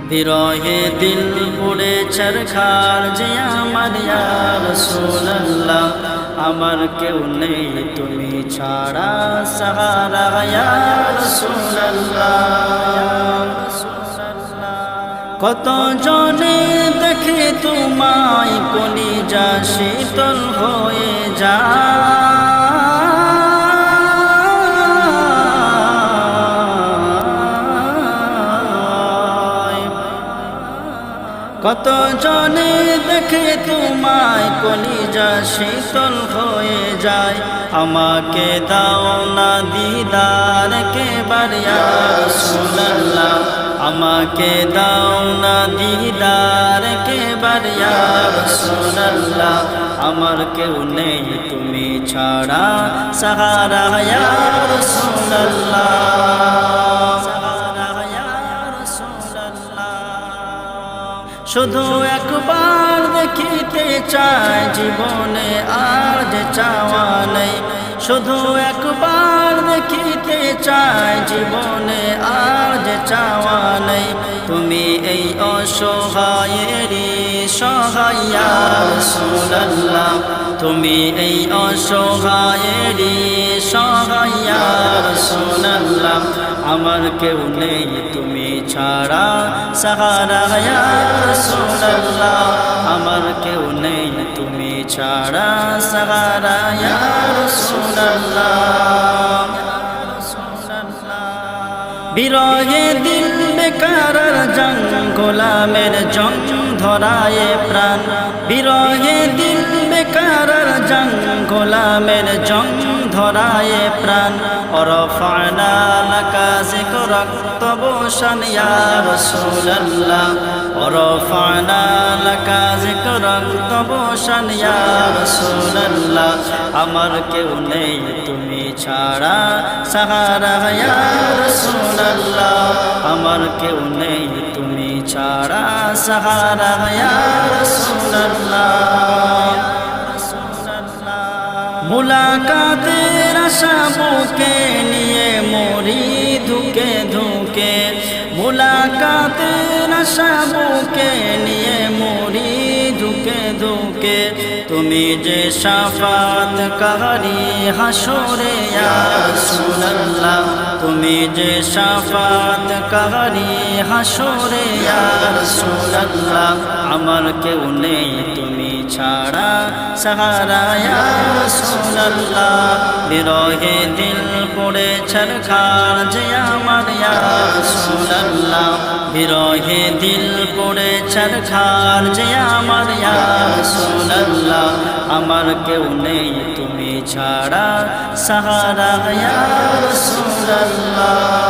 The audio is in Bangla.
বিরহে দিল পুড়ে ছারখার যে আমার ইয়া রাসূলুল্লাহ আমার কেউ নেই তুমি ছাড়া সাহারা ইয়া রাসূলুল্লাহ কত জনে দেখে তোমায় কলিজা শীতল হয়ে যায় কত জনে দেখে তোমায় কলিজা শীতল হয়ে যায় আমাকে দাও না দিদার কেবার ইয়া রাসূলুল্লাহ আমাকে দাও না দিদার কেবার ইয়া রাসূলুল্লাহ আমার কেউ নেই তুমি ছাড়া সাহারা ইয়া রাসূলুল্লাহ শুধু একবার দেখিতে চাই জীবনে আর যে চাওয়া নেই শুধু একবার দেখিতে চাই জীবনে আর যে চাওয়া নেই তুমি এই অসহায়েরই সহায় ইয়া রাসূলুল্লাহ তুমি এই অসহায়েরই সহায় ইয়া রাসূলুল্লাহ আমার কেউ নেই তুমি ছাড়া সাহারা ইয়া রাসূলুল্লাহ আমার কেউ নেই তুমি ছাড়া সাহারা ইয়া রাসূলুল্লাহ বিরহে দিল বেকার জং গোলামের জং ধরায় প্রাণ বিরহে দিল বেকার জং গোলামের জং ধরায় প্রাণ ওরফানা লাকা যিকরাক তবশান ইয়া রাসূলুল্লাহ ওরফানা লাকা যিকরাক তবশান ইয়া রাসূলুল্লাহ আমার কেউ নেই তুমি ছাড়া সাহারা ইয়া রাসূলুল্লাহ আমার কেউ নেই তুমি ছাড়া সাহারা ইয়া রাসূলুল্লাহ মুলাকাতের আশা বুকে নিয়ে মরি ধুকে ধুকে মুলাকাতের আশা বুকে নিয়ে মরি ধুকে ধুকে তুমি যে শাফাত কারি হাসরে ইয়া রাসূলুল্লাহ তুমি যে শাফাত কারি হাসরে ইয়া রাসূলুল্লাহ আমার কেউ নেই তুমি ছাড়া সাহারা ইয়া রাসূলুল্লাহ বিরহে দিল পড়ে ছারখার যে আমার ইয়া রাসূলুল্লাহ বিরহে দিল পড়ে ছারখার যে আমার ইয়া রাসূলুল্লাহ আমার কেউ নেই তুমি ছাড়া সাহারা ইয়া রাসূলুল্লাহ